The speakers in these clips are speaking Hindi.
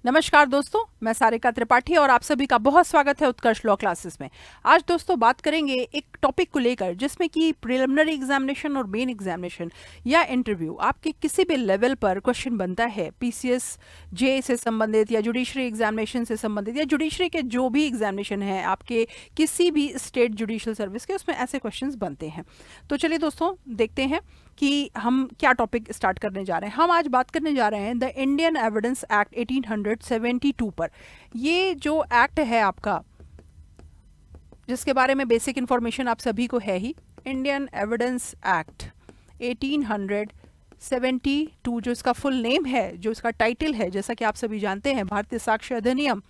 नमस्कार दोस्तों, मैं सारिका त्रिपाठी और आप सभी का बहुत स्वागत है उत्कर्ष लॉ क्लासेस में। आज दोस्तों बात करेंगे एक टॉपिक को लेकर जिसमें कि प्रिलिमिनरी एग्जामिनेशन और मेन एग्जामिनेशन या इंटरव्यू आपके किसी भी लेवल पर क्वेश्चन बनता है पीसीएस जे से संबंधित या जुडिशरी एग्जामिनेशन से संबंधित या जुडिशरी के जो भी एग्जामिनेशन है आपके किसी भी स्टेट जुडिशियल सर्विस के, उसमें ऐसे क्वेश्चंस बनते हैं। तो चलिए दोस्तों देखते हैं कि हम क्या टॉपिक स्टार्ट करने जा रहे हैं। हम आज बात करने जा रहे हैं द इंडियन एविडेंस एक्ट 1872 पर। ये जो एक्ट है आपका, जिसके बारे में बेसिक इंफॉर्मेशन आप सभी को है ही, इंडियन एविडेंस एक्ट 1872, जो इसका फुल नेम है, जो इसका टाइटल है, जैसा कि आप सभी जानते हैं, भारतीय साक्ष्य अधिनियम।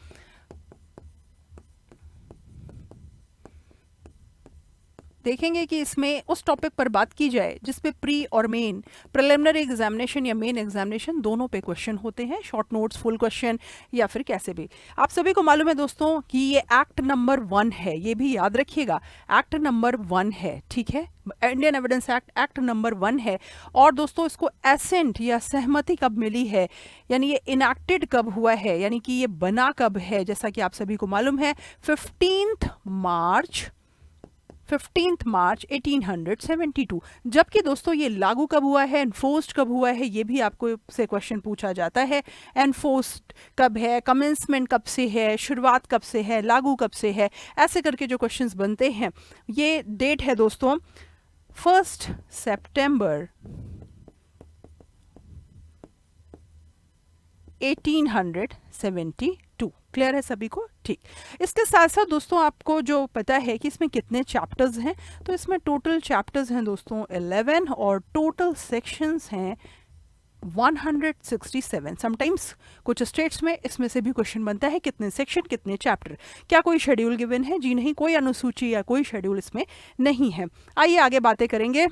देखेंगे कि इसमें उस टॉपिक पर बात की जाए जिसपे प्री और मेन, प्रिलिमिनरी एग्जामिनेशन या मेन एग्जामिनेशन दोनों पे क्वेश्चन होते हैं, शॉर्ट नोट्स, फुल क्वेश्चन या फिर कैसे भी। आप सभी को मालूम है दोस्तों कि ये एक्ट नंबर 1 है, ये भी याद रखिएगा, एक्ट नंबर 1 है, ठीक है। Indian evidence act act number 1 है। और दोस्तों इसको एसेंट या सहमति कब मिली है, यानी ये इनैक्टेड कब हुआ है, यानी कि ये बना कब है, जैसा कि आप सभी को मालूम है 15 मार्च 1872। जबकि दोस्तों ये लागू कब हुआ है, एनफोर्स्ड कब हुआ है, ये भी आपको से क्वेश्चन पूछा जाता है। एनफोर्स्ड कब है, कमेंसमेंट कब से है, शुरुआत कब से है, लागू कब से है, ऐसे करके जो क्वेश्चंस बनते हैं। ये डेट है दोस्तों 1 सितंबर 1872। क्लियर है सभी को? ठीक। इसके साथ साथ दोस्तों आपको जो पता है कि इसमें कितने चैप्टर्स हैं, तो इसमें टोटल चैप्टर्स हैं दोस्तों 11 और टोटल सेक्शंस हैं 167। समटाइम्स कुछ स्टेट्स में इसमें से भी क्वेश्चन बनता है कितने सेक्शन कितने चैप्टर। क्या कोई शेड्यूल गिवन है? जी नहीं, कोई अनुसूची या कोई शेड्यूल इसमें नहीं है। आइए आगे बातें करेंगे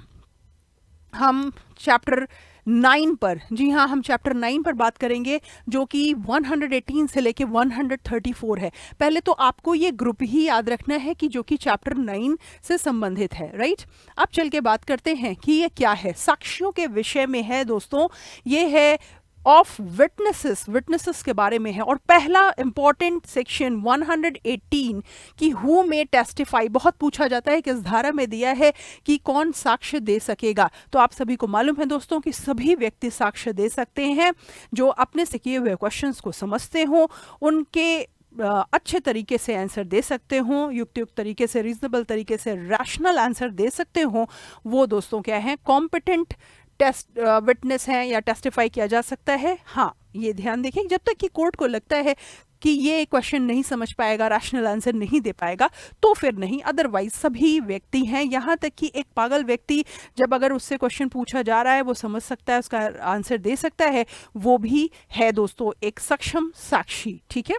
हम चैप्टर 9 पर। जी हाँ, हम चैप्टर 9 पर बात करेंगे जो कि 118 से लेके 134 है। पहले तो आपको ये ग्रुप ही याद रखना है कि जो कि चैप्टर 9 से संबंधित है, राइट। अब चल के बात करते हैं कि ये क्या है। साक्ष्यों के विषय में है दोस्तों, ये है ऑफ विटनेसेस के बारे में है। और पहला इंपॉर्टेंट सेक्शन 118 कि हु में टेस्टिफाई, बहुत पूछा जाता है, किस धारा में दिया है कि कौन साक्ष्य दे सकेगा। तो आप सभी को मालूम है दोस्तों कि सभी व्यक्ति साक्ष्य दे सकते हैं जो अपने से किए हुए क्वेश्चंस को समझते हों, उनके अच्छे तरीके से आंसर दे सकते हों, युक्तियुक्त तरीके से, रीजनेबल तरीके से, रैशनल आंसर दे सकते हों, वो दोस्तों क्या है, कॉम्पिटेंट टेस्ट विटनेस है या टेस्टिफाई किया जा सकता है। हाँ, ये ध्यान देखें, जब तक कि कोर्ट को लगता है कि ये क्वेश्चन नहीं समझ पाएगा, रैशनल आंसर नहीं दे पाएगा, तो फिर नहीं। अदरवाइज सभी व्यक्ति हैं, यहाँ तक कि एक पागल व्यक्ति जब अगर उससे क्वेश्चन पूछा जा रहा है, वो समझ सकता है, उसका आंसर दे सकता है, वो भी है दोस्तों एक सक्षम साक्षी, ठीक है।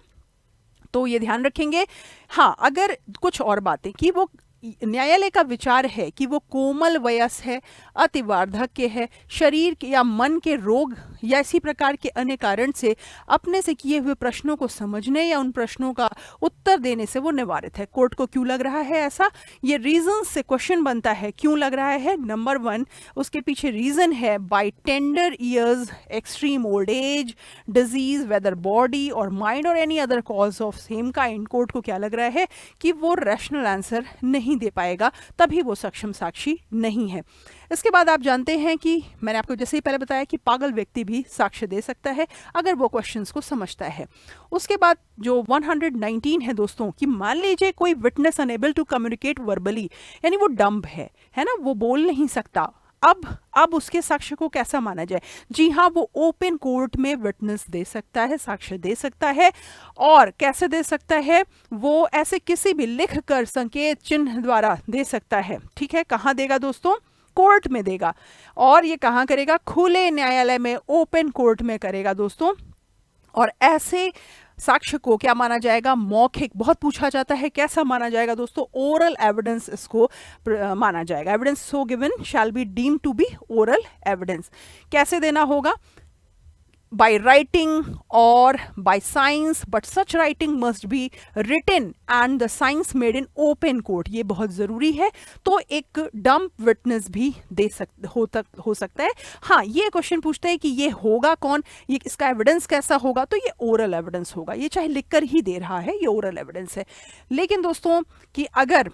तो ये ध्यान रखेंगे। हाँ, अगर कुछ और बातें कि वो न्यायालय का विचार है कि वो कोमल वयस है, अति वार्धक्य है, शरीर के या मन के रोग या इसी प्रकार के अन्य कारण से अपने से किए हुए प्रश्नों को समझने या उन प्रश्नों का उत्तर देने से वो निवारित है। कोर्ट को क्यों लग रहा है ऐसा, ये रीजन से क्वेश्चन बनता है। क्यों लग रहा है? नंबर 1, उसके पीछे रीजन है by tender years, extreme old age, disease, whether body और माइंड और any other cause of same kind. Court को क्या लग रहा है कि वो रैशनल आंसर नहीं दे पाएगा, तभी वो सक्षम साक्षी नहीं है। इसके बाद आप जानते हैं कि मैंने आपको जैसे ही पहले बताया कि पागल व्यक्ति भी साक्ष्य दे सकता है अगर वो क्वेश्चंस को समझता है। उसके बाद जो 119 है दोस्तों, कि मान लीजिए कोई witness unable to communicate verbally, यानी वो डम्ब है ना, वो बोल नहीं सकता। अब उसके साक्ष्य को कैसा माना जाए? जी हाँ, वो ओपन कोर्ट में विटनेस दे सकता है, साक्ष्य दे सकता है। और कैसे दे सकता है? वो ऐसे किसी भी लिख कर, संकेत चिन्ह द्वारा दे सकता है, ठीक है। कहाँ देगा दोस्तों? कोर्ट में देगा। और ये कहाँ करेगा? खुले न्यायालय में, ओपन कोर्ट में करेगा दोस्तों। और ऐसे साक्ष्य को क्या माना जाएगा? मौखिक। बहुत पूछा जाता है, कैसा माना जाएगा दोस्तों? ओरल एविडेंस इसको माना जाएगा। Evidence so given shall be deemed to be oral evidence. कैसे देना होगा? by writing or by signs, but such writing must be written and the signs made in open court. ये बहुत ज़रूरी है. तो एक डम्प विटनेस भी हो सकता है. हाँ, ये क्वेश्चन पूछता है कि ये होगा कौन, ये इसका एविडेंस कैसा होगा, तो ये ओरल एविडेंस होगा. ये चाहे लिखकर ही दे रहा है, ये ओरल एविडेंस है. लेकिन दोस्तों कि अगर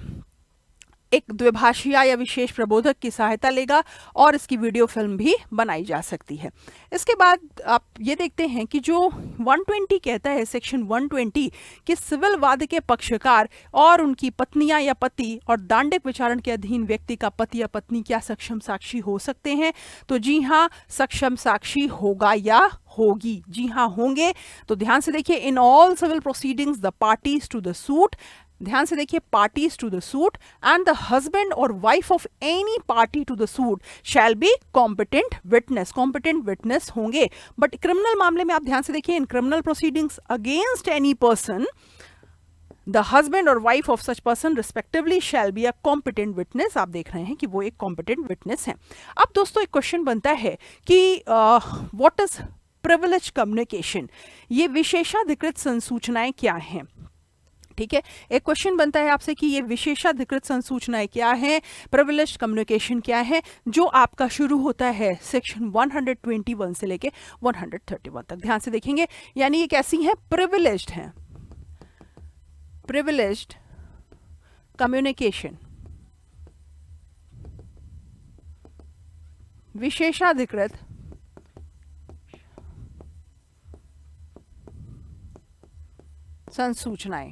एक द्विभाषिया या विशेष प्रबोधक की सहायता लेगा और इसकी वीडियो फिल्म भी बनाई जा सकती है. इसके बाद आप ये देखते हैं कि जो 120 कहता है, सेक्शन 120, कि सिविल वाद के पक्षकार और उनकी पत्नियां या पति और दांडिक विचारण के अधीन व्यक्ति का पति या पत्नी क्या सक्षम साक्षी हो सकते हैं. तो जी हाँ, सक्षम साक्षी होगा या होगी. जी हाँ, होंगे. तो ध्यान से देखिए, in all civil proceedings the parties to the suit, ध्यान से देखिए, parties to the suit and the husband और wife of any party to the suit shall be competent witness. Competent witness होंगे. बट क्रिमिनल मामले में आप ध्यान से देखिए, in criminal proceedings against any person the husband और wife of such person respectively shall be a competent witness. आप देख रहे हैं कि वो एक कॉम्पिटेंट विटनेस है. अब दोस्तों एक क्वेश्चन बनता है कि व्हाट इज प्रिविलेज कम्युनिकेशन, ये विशेषाधिकृत संसूचनाएं क्या हैं. ठीक है, एक क्वेश्चन बनता है आपसे कि ये विशेषाधिकृत संसूचनाएं क्या हैं, प्रिविलेज्ड कम्युनिकेशन क्या है, जो आपका शुरू होता है सेक्शन 121 से लेके 131 तक. ध्यान से देखेंगे, यानी ये कैसी हैं, प्रिविलेज्ड हैं. प्रिविलेज्ड कम्युनिकेशन, विशेषाधिकृत संसूचनाएं.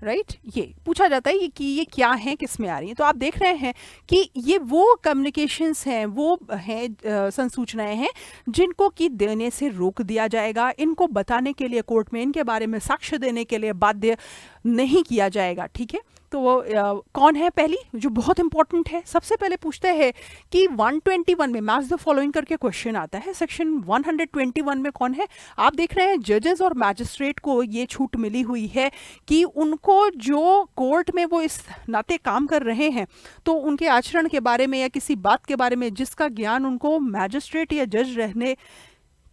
राइट, ये पूछा जाता है कि ये क्या है, किस में आ रही है. तो आप देख रहे हैं कि ये वो कम्युनिकेशंस हैं, वो हैं संसूचनाएं हैं जिनको कि देने से रोक दिया जाएगा. इनको बताने के लिए कोर्ट में इनके बारे में साक्ष्य देने के लिए बाध्य नहीं किया जाएगा. ठीक है, तो वो कौन है, पहली जो बहुत इंपॉर्टेंट है, सबसे पहले पूछते हैं कि 121 में मैच द फॉलोइंग करके क्वेश्चन आता है. सेक्शन 121 में कौन है, आप देख रहे हैं, जजेस और मैजिस्ट्रेट को ये छूट मिली हुई है कि उनको जो कोर्ट में वो इस नाते काम कर रहे हैं, तो उनके आचरण के बारे में या किसी बात के बारे में जिसका ज्ञान उनको मैजिस्ट्रेट या जज रहने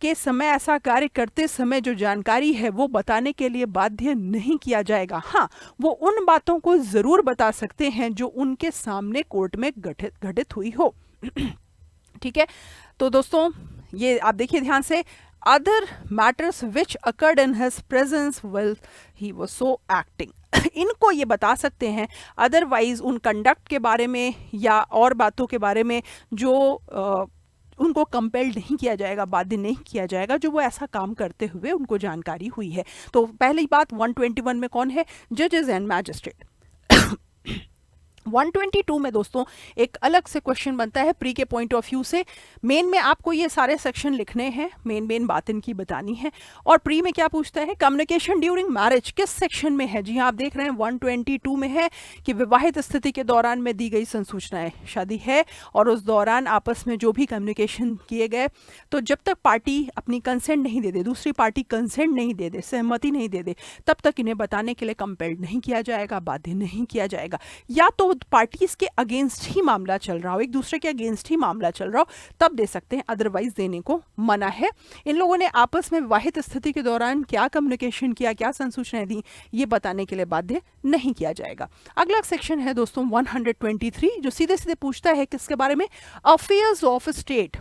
के समय, ऐसा कार्य करते समय जो जानकारी है वो बताने के लिए बाध्य नहीं किया जाएगा. हाँ, वो उन बातों को जरूर बता सकते हैं जो उनके सामने कोर्ट में घटित हुई हो. ठीक है, तो दोस्तों ये आप देखिए ध्यान से, other matters which occurred in his presence wheel he was so acting. इनको ये बता सकते हैं, अदरवाइज उन कंडक्ट के बारे में या और बातों के बारे में जो उनको कंपेल्ड नहीं किया जाएगा, बाध्य नहीं किया जाएगा, जो वो ऐसा काम करते हुए उनको जानकारी हुई है. तो पहली बात 121 में कौन है, जजेस एंड मैजिस्ट्रेट. 122 में दोस्तों एक अलग से क्वेश्चन बनता है प्री के पॉइंट ऑफ व्यू से. मेन में आपको ये सारे सेक्शन लिखने हैं, मेन बात इनकी बतानी है. और प्री में क्या पूछता है, कम्युनिकेशन ड्यूरिंग मैरिज किस सेक्शन में है. जी हाँ, आप देख रहे हैं 122 में है कि विवाहित स्थिति के दौरान में दी गई संसूचनाएं, शादी है और उस दौरान आपस में जो भी कम्युनिकेशन किए गए, तो जब तक पार्टी अपनी कंसेंट नहीं दे दे, दूसरी पार्टी कंसेंट नहीं दे दे, सहमति नहीं दे दे, तब तक इन्हें बताने के लिए कंपेल्ड नहीं किया जाएगा, बाध्य नहीं किया जाएगा. या तो पार्टीज के अगेंस्ट ही मामला चल रहा हो, एक दूसरे के अगेंस्ट ही मामला चल रहा हो, तब दे सकते हैं, अदरवाइज देने को मना है. इन लोगों ने आपस में विवाहित स्थिति के दौरान क्या कम्युनिकेशन किया, क्या संसूचनाएं दी, ये बताने के लिए बाध्य नहीं किया जाएगा. अगला सेक्शन है दोस्तों 123, जो सीधे सीधे पूछता है किसके बारे में, अफेयर्स ऑफ स्टेट.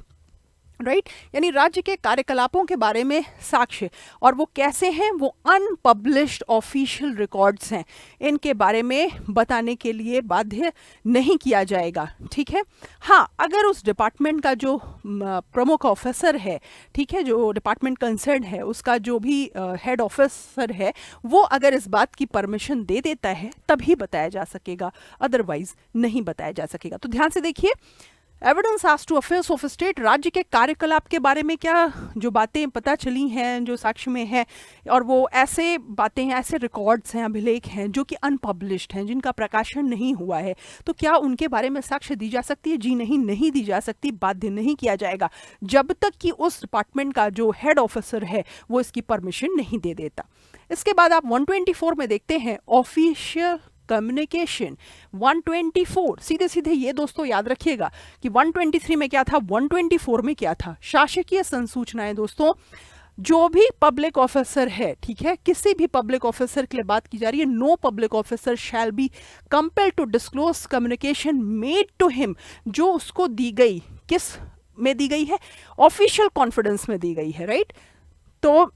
राइट, यानी राज्य के कार्यकलापों के बारे में साक्ष्य, और वो कैसे हैं, वो अनपब्लिश्ड ऑफिशियल रिकॉर्ड्स हैं, इनके बारे में बताने के लिए बाध्य नहीं किया जाएगा. ठीक है, हाँ, अगर उस डिपार्टमेंट का जो प्रमुख ऑफिसर है, ठीक है, जो डिपार्टमेंट कंसर्न है, उसका जो भी हेड ऑफिसर है, वो अगर इस बात की परमिशन दे देता है तभी बताया जा सकेगा, अदरवाइज नहीं बताया जा सकेगा. तो ध्यान से देखिए, evidence as to affairs of state, राज्य के कार्यकलाप के बारे में क्या जो बातें पता चली हैं, जो साक्ष्य में है, और वो ऐसे बातें हैं, ऐसे रिकॉर्ड्स हैं, अभिलेख हैं जो कि अनपब्लिश्ड हैं, जिनका प्रकाशन नहीं हुआ है, तो क्या उनके बारे में साक्ष्य दी जा सकती है. जी नहीं दी जा सकती, बाध्य नहीं किया जाएगा जब तक कि उस डिपार्टमेंट का जो हेड ऑफिसर है वो इसकी परमिशन नहीं दे देता. इसके बाद आप 124 में देखते हैं ऑफिशियल कम्युनिकेशन। 124 सीधे सीधे ये दोस्तों याद रखिएगा कि 123 में क्या था, 124 में क्या था। शासकीय संसूचनाएं दोस्तों, जो भी पब्लिक ऑफिसर है, ठीक है, किसी भी पब्लिक ऑफिसर के लिए बात की जा रही है, no public officer shall be compelled to disclose communication made to him, जो उसको दी गई, किस में दी गई है, ऑफिशियल कॉन्फिडेंस में दी गई है, राइट। तो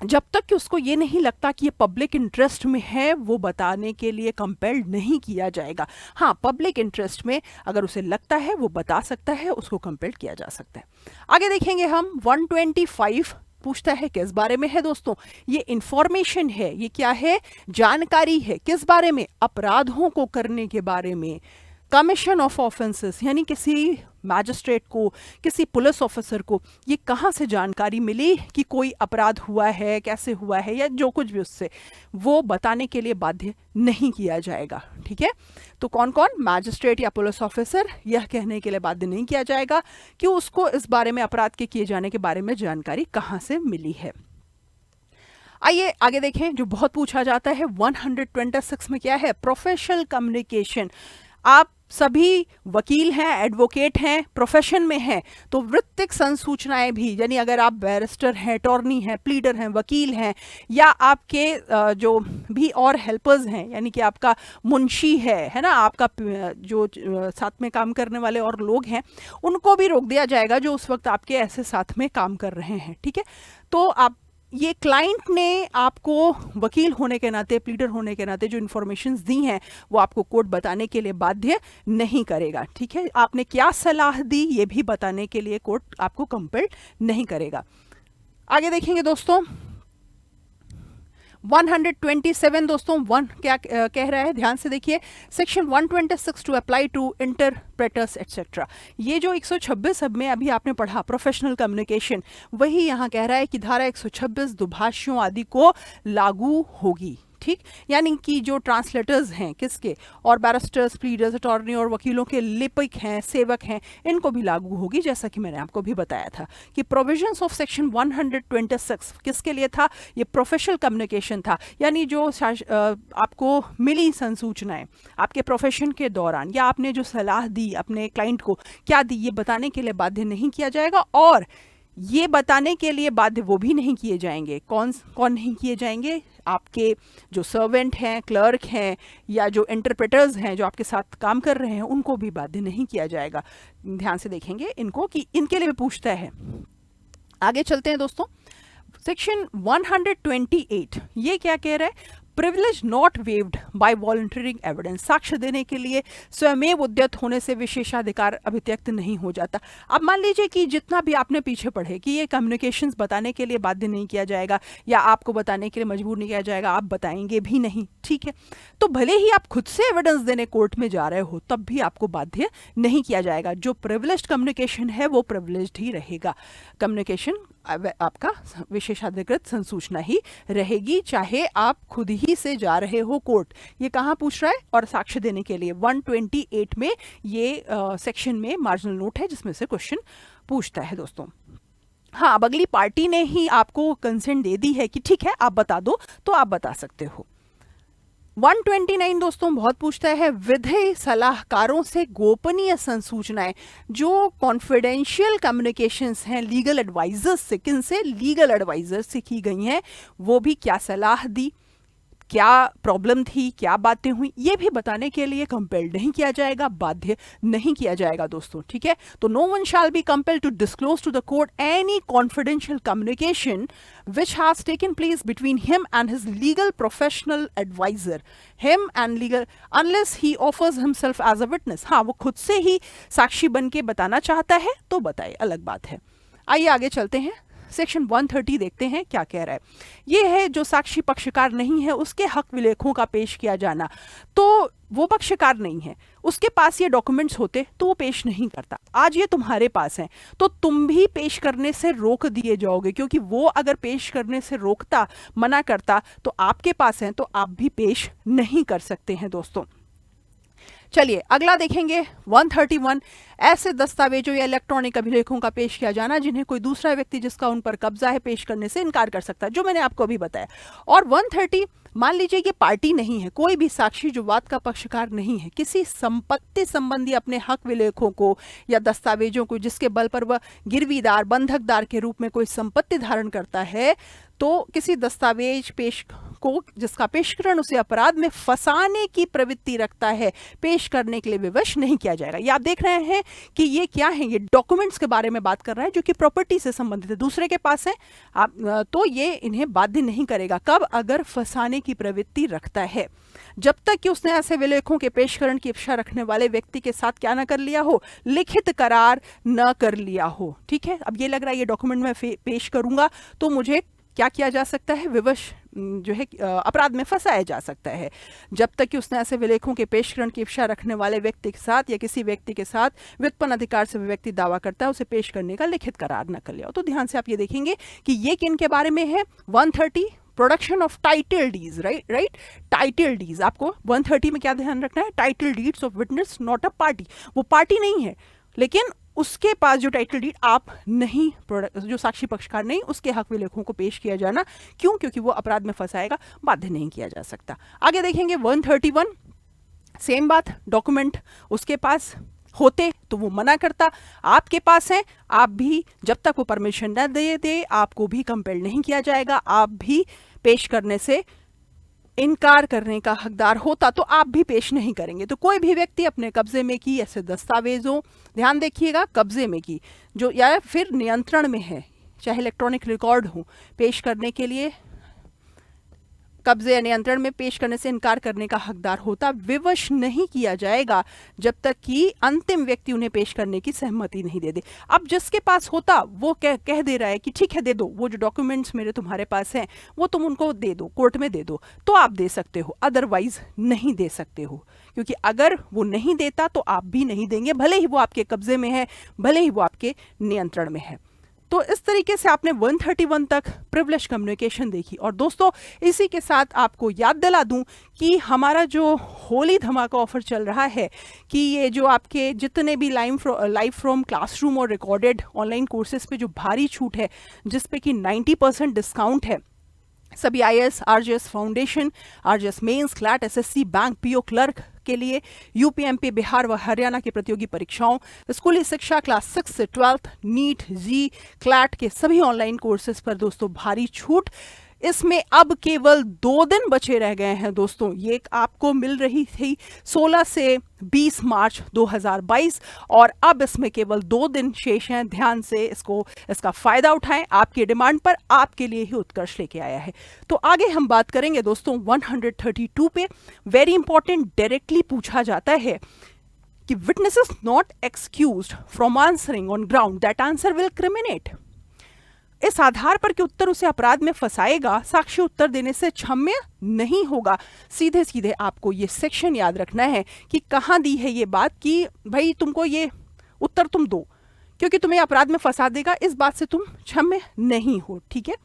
जब तक कि उसको ये नहीं लगता कि ये पब्लिक इंटरेस्ट में है, वो बताने के लिए कंपेल्ड नहीं किया जाएगा। हाँ, पब्लिक इंटरेस्ट में अगर उसे लगता है वो बता सकता है, उसको कंपेल्ड किया जा सकता है। आगे देखेंगे हम 125 पूछता है किस बारे में है दोस्तों, ये इंफॉर्मेशन है, ये क्या है, जानकारी है, किस बारे में, अपराधों को करने के बारे में। कमीशन ऑफ ऑफेंसेस यानी किसी मैजिस्ट्रेट को, किसी पुलिस ऑफिसर को ये कहाँ से जानकारी मिली कि कोई अपराध हुआ है, कैसे हुआ है, या जो कुछ भी उससे, वो बताने के लिए बाध्य नहीं किया जाएगा, ठीक है। तो कौन कौन, मैजिस्ट्रेट या पुलिस ऑफिसर, यह कहने के लिए बाध्य नहीं किया जाएगा कि उसको इस बारे में, अपराध के किए जाने के बारे में जानकारी कहाँ से मिली है। आइए आगे देखें, जो बहुत पूछा जाता है 126 में क्या है, प्रोफेशनल कम्युनिकेशन। आप सभी वकील हैं, एडवोकेट हैं, प्रोफेशन में हैं, तो वृत्तिक संसूचनाएं भी, यानी अगर आप बैरिस्टर हैं, अटॉर्नी हैं, प्लीडर हैं, वकील हैं, या आपके जो भी और हेल्पर्स हैं, यानी कि आपका मुंशी है ना, आपका जो साथ में काम करने वाले और लोग हैं, उनको भी रोक दिया जाएगा जो उस वक्त आपके ऐसे साथ में काम कर रहे हैं, ठीक है। तो आप, ये क्लाइंट ने आपको वकील होने के नाते, प्लीडर होने के नाते जो इन्फॉर्मेशंस दी हैं, वो आपको कोर्ट बताने के लिए बाध्य नहीं करेगा, ठीक है। आपने क्या सलाह दी ये भी बताने के लिए कोर्ट आपको कंपेल्ड नहीं करेगा। आगे देखेंगे दोस्तों 127 दोस्तों, वन क्या कह रहा है, ध्यान से देखिए, section 126 to apply to interpreters etcetera. ये जो 126 अब में अभी आपने पढ़ा प्रोफेशनल कम्युनिकेशन, वही यहाँ कह रहा है कि धारा 126 दुभाषियों आदि को लागू होगी, ठीक। यानी कि जो ट्रांसलेटर्स हैं किसके, और बैरिस्टर्स, प्लीडर्स, अटॉर्नी और वकीलों के लिपिक हैं, सेवक हैं, इनको भी लागू होगी। जैसा कि मैंने आपको भी बताया था कि प्रोविजंस ऑफ सेक्शन 126 किसके लिए था, ये प्रोफेशनल कम्युनिकेशन था, यानी जो आपको मिली संसूचनाएं आपके प्रोफेशन के दौरान, या आपने जो सलाह दी अपने क्लाइंट को क्या दी, ये बताने के लिए बाध्य नहीं किया जाएगा। और ये बताने के लिए बाध्य वो भी नहीं किए जाएंगे, कौन कौन नहीं किए जाएंगे, आपके जो सर्वेंट हैं, क्लर्क हैं, या जो इंटरप्रेटर्स हैं जो आपके साथ काम कर रहे हैं, उनको भी बाध्य नहीं किया जाएगा। ध्यान से देखेंगे इनको कि इनके लिए भी पूछता है। आगे चलते हैं दोस्तों, सेक्शन 128 ये क्या कह रहा है, privilege not waived by volunteering evidence. साक्ष्य देने के लिए स्वयमेव उद्यत होने से विशेषाधिकार अभित्यक्त नहीं हो जाता। अब मान लीजिए कि जितना भी आपने पीछे पढ़े कि ये कम्युनिकेशंस बताने के लिए बाध्य नहीं किया जाएगा, या आपको बताने के लिए मजबूर नहीं किया जाएगा, आप बताएंगे भी नहीं, ठीक है। तो भले ही आप खुद से एविडेंस देने कोर्ट में जा रहे हो, तब भी आपको बाध्य नहीं किया जाएगा। जो प्रिविलेज्ड कम्युनिकेशन है वो प्रिविलेज्ड ही रहेगा। कम्युनिकेशन आपका विशेषाधिकृत संसूचना ही रहेगी, चाहे आप खुद ही से जा रहे हो कोर्ट। ये कहाँ पूछ रहा है, और साक्ष्य देने के लिए 128 में ये सेक्शन में मार्जिनल नोट है जिसमें से क्वेश्चन पूछता है दोस्तों। हाँ, अब अगली पार्टी ने ही आपको कंसेंट दे दी है कि ठीक है आप बता दो, तो आप बता सकते हो। 129 दोस्तों बहुत पूछता है, विधेय सलाहकारों से गोपनीय संसूचनाएं, जो कॉन्फिडेंशियल कम्युनिकेशंस हैं लीगल एडवाइजर्स से, किन से, लीगल एडवाइजर्स से की गई हैं, वो भी क्या सलाह दी, क्या प्रॉब्लम थी, क्या बातें हुई, ये भी बताने के लिए कंपेल्ड नहीं किया जाएगा, बाध्य नहीं किया जाएगा दोस्तों, ठीक है। तो no one shall be compelled to disclose to the court any confidential communication which has taken place between him and his legal professional advisor, him and legal, unless he offers himself as a witness। हाँ, वो खुद से ही साक्षी बन के बताना चाहता है तो बताए, अलग बात है। आइए आगे चलते हैं, सेक्शन 130 देखते हैं क्या कह रहा है। ये है जो साक्षी पक्षकार नहीं है उसके हक विलेखों का पेश किया जाना। तो वो पक्षकार नहीं है, उसके पास ये डॉक्यूमेंट्स होते तो वो पेश नहीं करता, आज ये तुम्हारे पास हैं तो तुम भी पेश करने से रोक दिए जाओगे, क्योंकि वो अगर पेश करने से रोकता, मना करता, तो आपके पास हैं तो आप भी पेश नहीं कर सकते हैं दोस्तों। चलिए अगला देखेंगे 131, ऐसे दस्तावेजों या इलेक्ट्रॉनिक अभिलेखों का पेश किया जाना जिन्हें कोई दूसरा व्यक्ति जिसका उन पर कब्जा है पेश करने से इनकार कर सकता है, जो मैंने आपको अभी बताया। और 130, मान लीजिए ये पार्टी नहीं है, कोई भी साक्षी जो वाद का पक्षकार नहीं है, किसी संपत्ति संबंधी अपने हक विलेखों को या दस्तावेजों को जिसके बल पर वह गिरवीदार बंधकदार के रूप में कोई संपत्ति धारण करता है, तो किसी दस्तावेज पेश को जिसका पेशकरण उसे अपराध में फंसाने की प्रवृत्ति रखता है पेश करने के लिए विवश नहीं किया जाएगा। ये आप देख रहे हैं कि ये क्या है, ये डॉक्यूमेंट्स के बारे में बात कर रहा है जो कि प्रॉपर्टी से संबंधित है, दूसरे के पास है, आप तो ये इन्हें बाध्य नहीं करेगा। कब? अगर फंसाने की प्रवृत्ति रखता है, जब तक कि उसने ऐसे विलेखों के पेशकरण की इच्छा रखने वाले व्यक्ति के साथ क्या ना कर लिया हो, लिखित करार न कर लिया हो। ठीक है, अब ये लग रहा है ये डॉक्यूमेंट मैं पेश करूंगा तो मुझे क्या किया जा सकता है, विवश जो है अपराध में फंसाया जा सकता है। जब तक कि उसने ऐसे विलेखों के पेशकरण की इच्छा रखने वाले व्यक्ति के साथ या किसी व्यक्ति के साथ व्युत्पन्न अधिकार से व्यक्ति दावा करता है उसे पेश करने का लिखित करार न कर लिया हो। तो ध्यान से आप ये देखेंगे कि ये किन के बारे में है। 130 production of title deeds, right title deeds. आपको 130 में क्या ध्यान रखना है, title deeds of witness not a party. वो पार्टी नहीं है लेकिन उसके पास जो टाइटल डीड आप नहीं, जो साक्षी पक्षकार नहीं, उसके हक विलेखों को पेश किया जाना, क्यों? क्योंकि वो अपराध में फंसाएगा, बाध्य नहीं किया जा सकता। आगे देखेंगे 131, सेम बात, डॉक्यूमेंट उसके पास होते तो वो मना करता, आपके पास है, आप भी जब तक वो परमिशन न दे आपको भी कंपेल नहीं किया जाएगा, आप भी पेश करने से इनकार करने का हकदार होता तो आप भी पेश नहीं करेंगे। तो कोई भी व्यक्ति अपने कब्जे में की ऐसे दस्तावेजों, ध्यान देखिएगा, कब्जे में की जो या फिर नियंत्रण में है, चाहे इलेक्ट्रॉनिक रिकॉर्ड हो, पेश करने के लिए कब्जे या नियंत्रण में पेश करने से इनकार करने का हकदार होता, विवश नहीं किया जाएगा जब तक कि अंतिम व्यक्ति उन्हें पेश करने की सहमति नहीं दे दे। अब जिसके पास होता वो कह दे रहा है कि ठीक है दे दो, वो जो डॉक्यूमेंट्स मेरे तुम्हारे पास हैं वो तुम उनको दे दो, कोर्ट में दे दो, तो आप दे सकते हो, अदरवाइज नहीं दे सकते हो। क्योंकि अगर वो नहीं देता तो आप भी नहीं देंगे, भले ही वो आपके कब्जे में है, भले ही वो आपके नियंत्रण में है। तो इस तरीके से आपने 131 तक प्रिविलेज कम्युनिकेशन देखी। और दोस्तों इसी के साथ आपको याद दिला दूं कि हमारा जो होली धमाका ऑफर चल रहा है कि ये जो आपके जितने भी लाइव फ्रॉम क्लासरूम और रिकॉर्डेड ऑनलाइन कोर्सेज पे जो भारी छूट है, जिस पे कि 90% डिस्काउंट है, सभी IAS, RGS foundation, RGS mains, CLAT, SSC, bank, PO clerk के लिए, UPMP बिहार व हरियाणा की प्रतियोगी परीक्षाओं, स्कूली शिक्षा क्लास 6 से 12, नीट, जी, क्लैट के सभी ऑनलाइन कोर्सेज पर दोस्तों भारी छूट। इसमें अब केवल 2 दिन बचे रह गए हैं दोस्तों। ये आपको मिल रही थी 16 से 20 मार्च 2022 और अब इसमें केवल 2 दिन शेष हैं। ध्यान से इसका फायदा उठाएं, आपकी डिमांड पर आपके लिए ही उत्कर्ष लेके आया है। तो आगे हम बात करेंगे दोस्तों 132 पे। वेरी इंपॉर्टेंट, डायरेक्टली पूछा जाता है कि witness is not excused from answering on ground that answer will criminate. इस आधार पर कि उत्तर उसे अपराध में फंसाएगा, साक्षी उत्तर देने से क्षम्य नहीं होगा। सीधे सीधे आपको ये सेक्शन याद रखना है कि कहां दी है ये बात कि भाई तुमको ये उत्तर तुम दो क्योंकि तुम्हें अपराध में फंसा देगा, इस बात से तुम क्षम्य नहीं हो। ठीक है,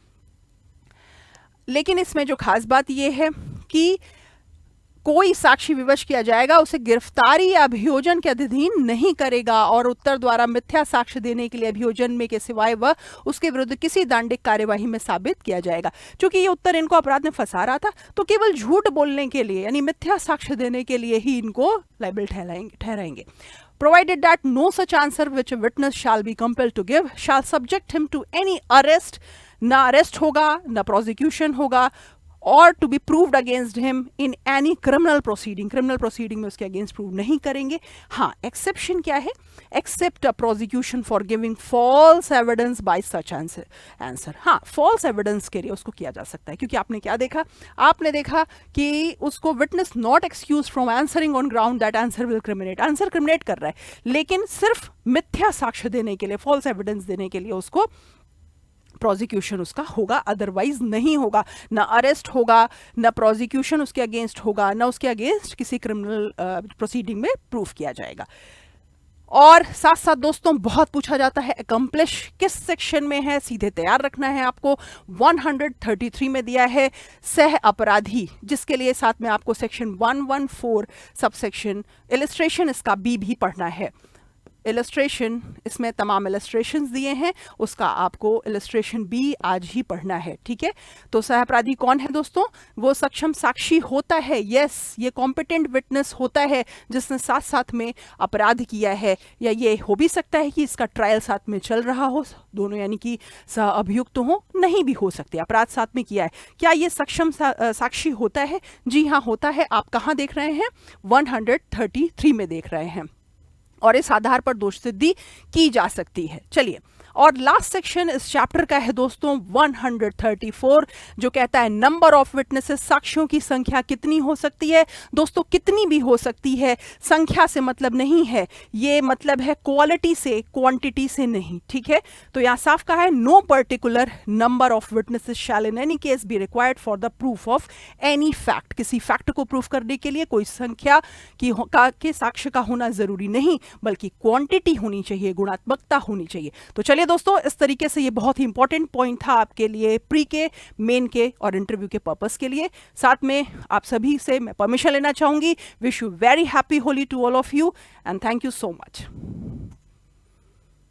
लेकिन इसमें जो खास बात यह है कि कोई साक्षी विवश किया जाएगा उसे गिरफ्तारी या अभियोजन के अधीन नहीं करेगा और उत्तर द्वारा मिथ्या साक्ष्य देने के लिए अभियोजन में के सिवाय वह उसके विरुद्ध किसी दंडिक कार्यवाही में साबित किया जाएगा। क्योंकि ये उत्तर इनको अपराध में फंसा रहा था तो केवल झूठ बोलने के लिए यानी मिथ्या साक्ष्य देने के लिए ही इनको liable ठहराएंगे। Provided that no such answer which a witness shall be compelled to give shall subject him to any arrest, ना अरेस्ट होगा ना प्रोसिक्यूशन होगा, और to be proved against him in any criminal proceeding में उसके अगेंस्ट प्रूव नहीं करेंगे। हाँ, एक्सेप्शन क्या है, except a prosecution for giving false evidence by such answer. हाँ, फॉल्स एविडेंस के लिए उसको किया जा सकता है क्योंकि आपने क्या देखा, आपने देखा कि उसको witness not excuse from answering on ground that answer will criminate, answer criminate कर रहा है लेकिन सिर्फ मिथ्या साक्ष्य देने के लिए, फॉल्स एविडेंस देने के लिए उसको प्रोसिक्यूशन उसका होगा, अदरवाइज नहीं होगा। ना अरेस्ट होगा, ना प्रोसिक्यूशन उसके अगेंस्ट होगा, ना उसके अगेंस्ट किसी क्रिमिनल प्रोसीडिंग में प्रूफ किया जाएगा। और साथ साथ दोस्तों बहुत पूछा जाता है अकम्प्लिश किस सेक्शन में है, सीधे तैयार रखना है आपको। 133 में दिया है सह अपराधी, जिसके लिए साथ में आपको सेक्शन 114 सबसेक्शन इलिस्ट्रेशन इसका बी भी पढ़ना है। इलस्ट्रेशन, इसमें तमाम इलस्ट्रेशंस दिए हैं, उसका आपको इलस्ट्रेशन बी आज ही पढ़ना है, ठीक है। तो सहअपराधी कौन है दोस्तों? वो सक्षम साक्षी होता है, यस, ये कॉम्पिटेंट विटनेस होता है जिसने साथ साथ में अपराध किया है, या ये हो भी सकता है कि इसका ट्रायल साथ में चल रहा हो, दोनों यानी कि सह अभियुक्त हो, नहीं भी हो सकते, अपराध साथ में किया है। क्या ये सक्षम साक्षी होता है? जी हाँ, होता है। आप कहाँ देख रहे हैं? 133 में देख रहे हैं, और इस आधार पर दोष सिद्धि की जा सकती है। चलिए, और लास्ट सेक्शन इस चैप्टर का है दोस्तों 134, जो कहता है नंबर ऑफ विटनेसेस, साक्ष्यों की संख्या कितनी हो सकती है। दोस्तों कितनी भी हो सकती है, संख्या से मतलब नहीं है, ये मतलब है क्वालिटी से, क्वांटिटी से नहीं, ठीक है। तो यहाँ साफ कहा है, no particular number of witnesses shall in any case be required for the proof of any fact. किसी फैक्ट को प्रूफ करने के लिए कोई संख्या के साक्ष्य का होना जरूरी नहीं, बल्कि क्वांटिटी होनी चाहिए, गुणात्मकता होनी चाहिए। तो चलिए दोस्तों, इस तरीके से ये बहुत ही इंपॉर्टेंट पॉइंट था आपके लिए, प्री के, मेन के और इंटरव्यू के पर्पस के लिए। साथ में आप सभी से मैं परमिशन लेना चाहूंगी। Wish you very happy Holi to all of you and thank you so much.